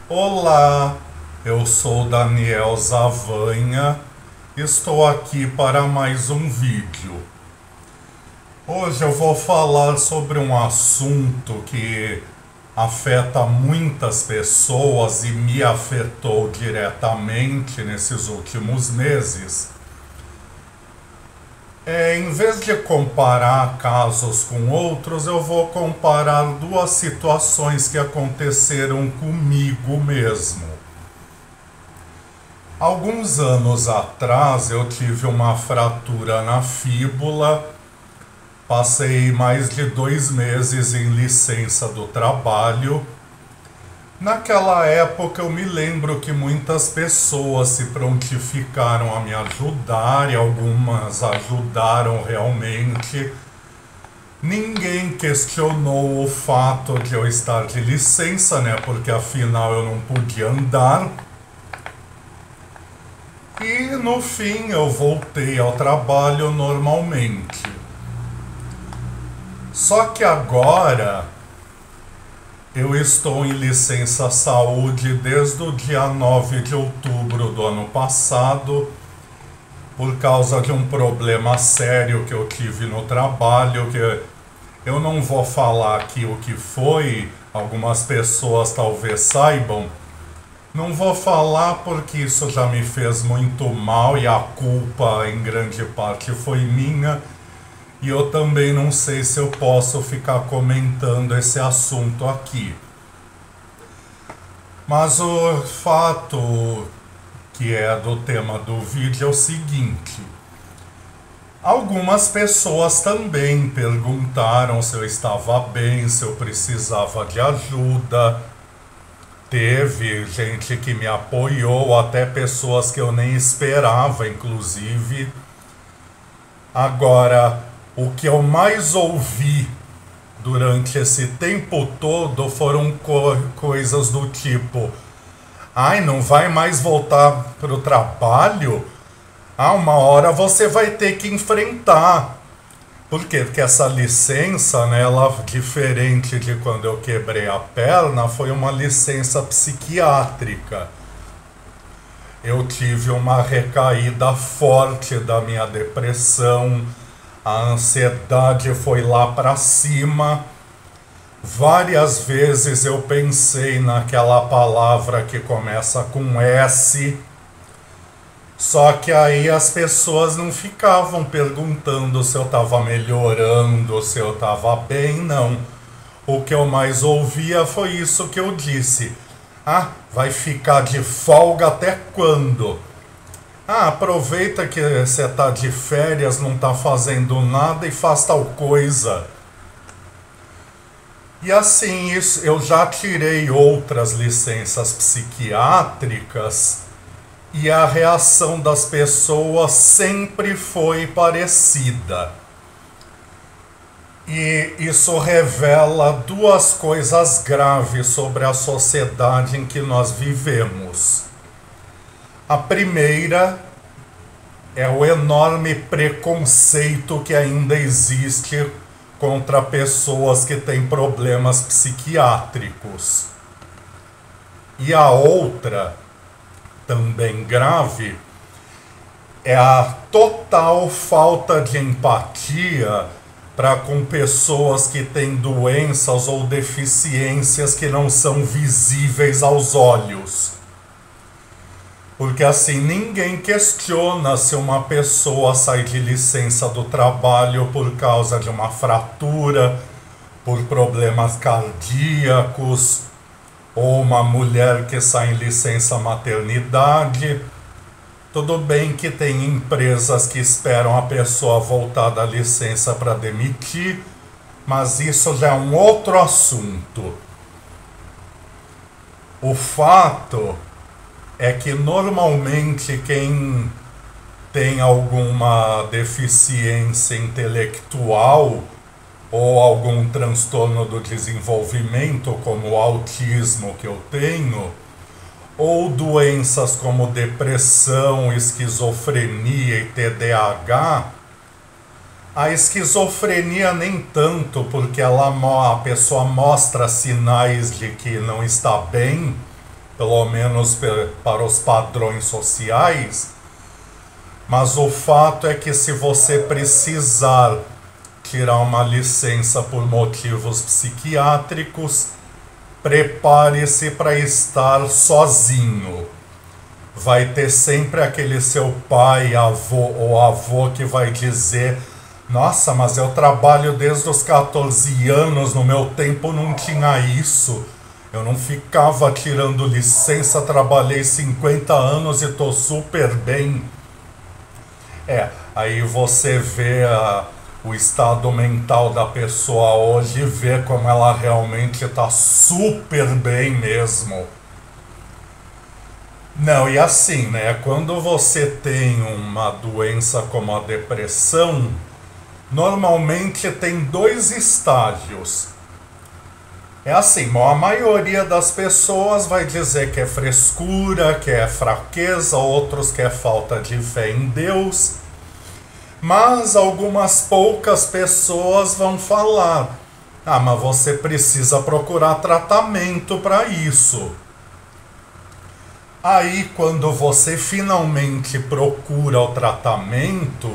Olá, eu sou Daniel Zavanha, estou aqui para mais um vídeo. Hoje eu vou falar sobre um assunto que afeta muitas pessoas e me afetou diretamente nesses últimos meses. Em vez de comparar casos com outros, eu vou comparar duas situações que aconteceram comigo mesmo. Alguns anos atrás eu tive uma fratura na fíbula, passei mais de 2 meses em licença do trabalho. Naquela época eu me lembro que muitas pessoas se prontificaram a me ajudar e algumas ajudaram realmente. Ninguém questionou o fato de eu estar de licença, né? Porque afinal eu não podia andar. E no fim eu voltei ao trabalho normalmente. Só que agora eu estou em licença saúde desde o dia 9 de outubro do ano passado, por causa de um problema sério que eu tive no trabalho, que eu não vou falar aqui o que foi, algumas pessoas talvez saibam. Não vou falar porque isso já me fez muito mal e a culpa em grande parte foi minha. E eu também não sei se eu posso ficar comentando esse assunto aqui. Mas o fato que é do tema do vídeo é o seguinte: algumas pessoas também perguntaram se eu estava bem, se eu precisava de ajuda. Teve gente que me apoiou, até pessoas que eu nem esperava, inclusive. Agora, o que eu mais ouvi durante esse tempo todo foram coisas do tipo: ai, não vai mais voltar para o trabalho? Ah, uma hora você vai ter que enfrentar. Por quê? Porque essa licença, né, ela, diferente de quando eu quebrei a perna, foi uma licença psiquiátrica. Eu tive uma recaída forte da minha depressão, a ansiedade foi lá para cima. Várias vezes eu pensei naquela palavra que começa com S. Só que aí as pessoas não ficavam perguntando se eu estava melhorando, se eu estava bem, não. O que eu mais ouvia foi isso que eu disse: ah, vai ficar de folga até quando? Ah, aproveita que você está de férias, não está fazendo nada e faz tal coisa. E assim, eu já tirei outras licenças psiquiátricas e a reação das pessoas sempre foi parecida. E isso revela duas coisas graves sobre a sociedade em que nós vivemos. A primeira é o enorme preconceito que ainda existe contra pessoas que têm problemas psiquiátricos. E a outra, também grave, é a total falta de empatia para com pessoas que têm doenças ou deficiências que não são visíveis aos olhos. Porque assim, ninguém questiona se uma pessoa sai de licença do trabalho por causa de uma fratura, por problemas cardíacos, ou uma mulher que sai em licença maternidade. Tudo bem que tem empresas que esperam a pessoa voltar da licença para demitir, mas isso já é um outro assunto. O fato é que normalmente quem tem alguma deficiência intelectual ou algum transtorno do desenvolvimento, como o autismo que eu tenho, ou doenças como depressão, esquizofrenia e TDAH, a esquizofrenia nem tanto, porque a pessoa mostra sinais de que não está bem, pelo menos para os padrões sociais, mas o fato é que se você precisar tirar uma licença por motivos psiquiátricos, prepare-se para estar sozinho. Vai ter sempre aquele seu pai, avô ou avô que vai dizer: nossa, mas eu trabalho desde os 14 anos, no meu tempo não tinha isso. Eu não ficava tirando licença, trabalhei 50 anos e tô super bem. Aí você vê o estado mental da pessoa hoje e vê como ela realmente tá super bem mesmo. Não, e assim, né? Quando você tem uma doença como a depressão, normalmente tem 2 estágios. É assim, a maioria das pessoas vai dizer que é frescura, que é fraqueza, outros que é falta de fé em Deus. Mas algumas poucas pessoas vão falar: ah, mas você precisa procurar tratamento para isso. Aí, quando você finalmente procura o tratamento,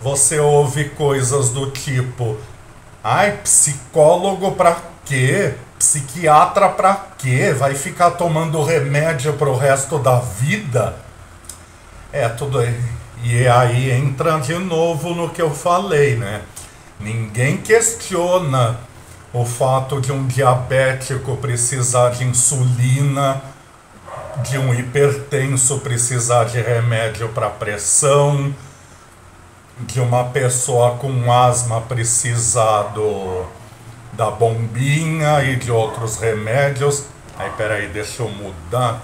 você ouve coisas do tipo: ai, psicólogo pra quê? Psiquiatra pra quê? Vai ficar tomando remédio pro resto da vida? Tudo aí. E aí entra de novo no que eu falei, né? Ninguém questiona o fato de um diabético precisar de insulina, de um hipertenso precisar de remédio para pressão, de uma pessoa com asma precisar da bombinha e de outros remédios. Aí, peraí, deixa eu mudar.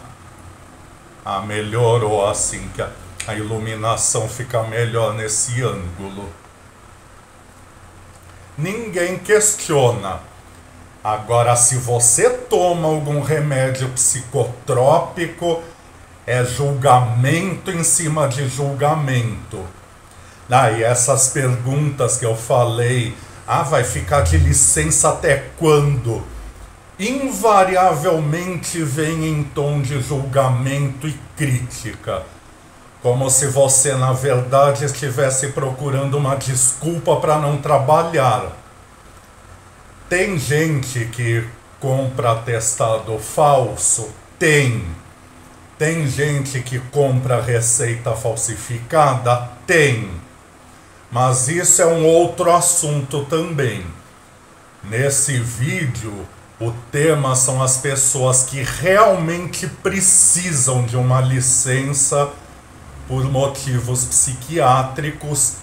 Melhorou assim, que a iluminação fica melhor nesse ângulo. Ninguém questiona. Agora, se você toma algum remédio psicotrópico, é julgamento em cima de julgamento. E essas perguntas que eu falei: vai ficar de licença até quando? Invariavelmente vem em tom de julgamento e crítica. Como se você, na verdade, estivesse procurando uma desculpa para não trabalhar. Tem gente que compra atestado falso? Tem. Tem gente que compra receita falsificada? Tem. Mas isso é um outro assunto também. Nesse vídeo, o tema são as pessoas que realmente precisam de uma licença por motivos psiquiátricos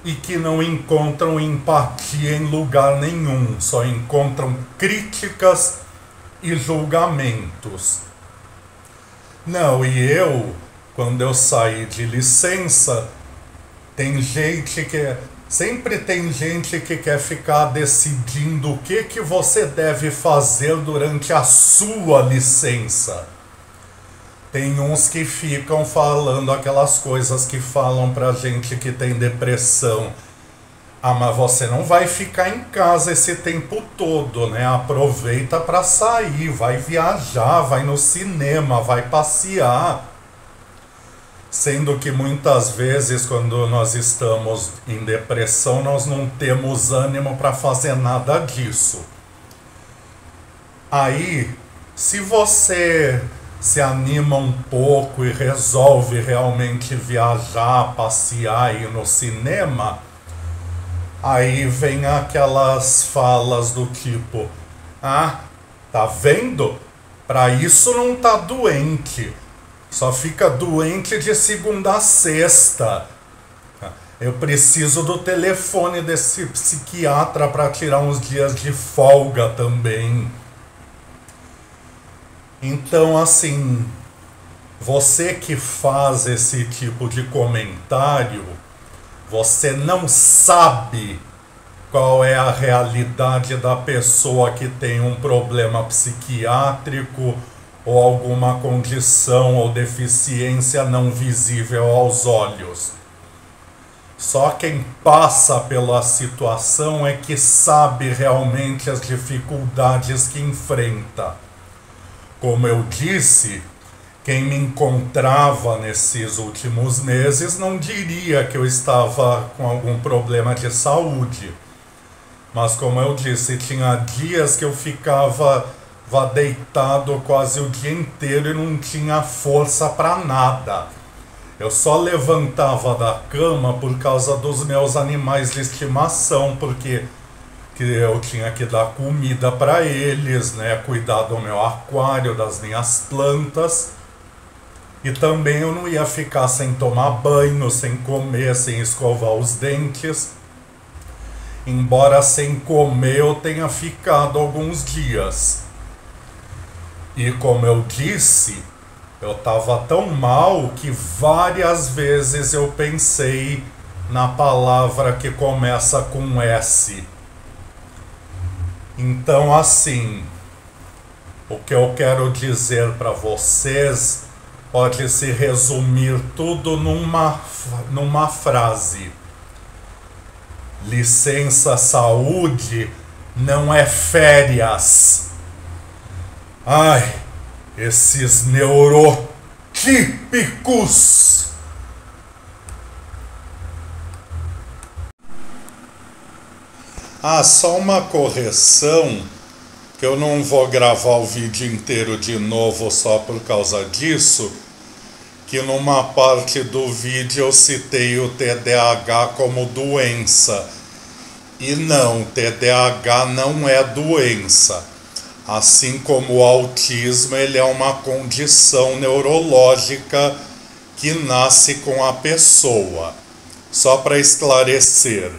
e que não encontram empatia em lugar nenhum, só encontram críticas e julgamentos. Não, e eu, quando eu saí de licença, sempre tem gente que quer ficar decidindo o que você deve fazer durante a sua licença. Tem uns que ficam falando aquelas coisas que falam pra gente que tem depressão. Mas você não vai ficar em casa esse tempo todo, né? Aproveita para sair, vai viajar, vai no cinema, vai passear. Sendo que muitas vezes, quando nós estamos em depressão, nós não temos ânimo para fazer nada disso. Aí, se você se anima um pouco e resolve realmente viajar, passear e ir no cinema, aí vem aquelas falas do tipo: tá vendo? Para isso não tá doente. Só fica doente de segunda a sexta. Eu preciso do telefone desse psiquiatra para tirar uns dias de folga também. Então, assim, você que faz esse tipo de comentário, você não sabe qual é a realidade da pessoa que tem um problema psiquiátrico ou alguma condição ou deficiência não visível aos olhos. Só quem passa pela situação é que sabe realmente as dificuldades que enfrenta. Como eu disse, quem me encontrava nesses últimos meses não diria que eu estava com algum problema de saúde. Mas como eu disse, tinha dias que eu ficava deitado quase o dia inteiro e não tinha força para nada. Eu só levantava da cama por causa dos meus animais de estimação, porque eu tinha que dar comida para eles, né? Cuidar do meu aquário, das minhas plantas. E também eu não ia ficar sem tomar banho, sem comer, sem escovar os dentes. Embora sem comer eu tenha ficado alguns dias. E como eu disse, eu estava tão mal que várias vezes eu pensei na palavra que começa com S. Então, assim, o que eu quero dizer para vocês pode se resumir tudo numa frase. Licença saúde não é férias. Ai, esses neurotípicos! Só uma correção, que eu não vou gravar o vídeo inteiro de novo só por causa disso, que numa parte do vídeo eu citei o TDAH como doença. E não, TDAH não é doença. Assim como o autismo, ele é uma condição neurológica que nasce com a pessoa. Só para esclarecer.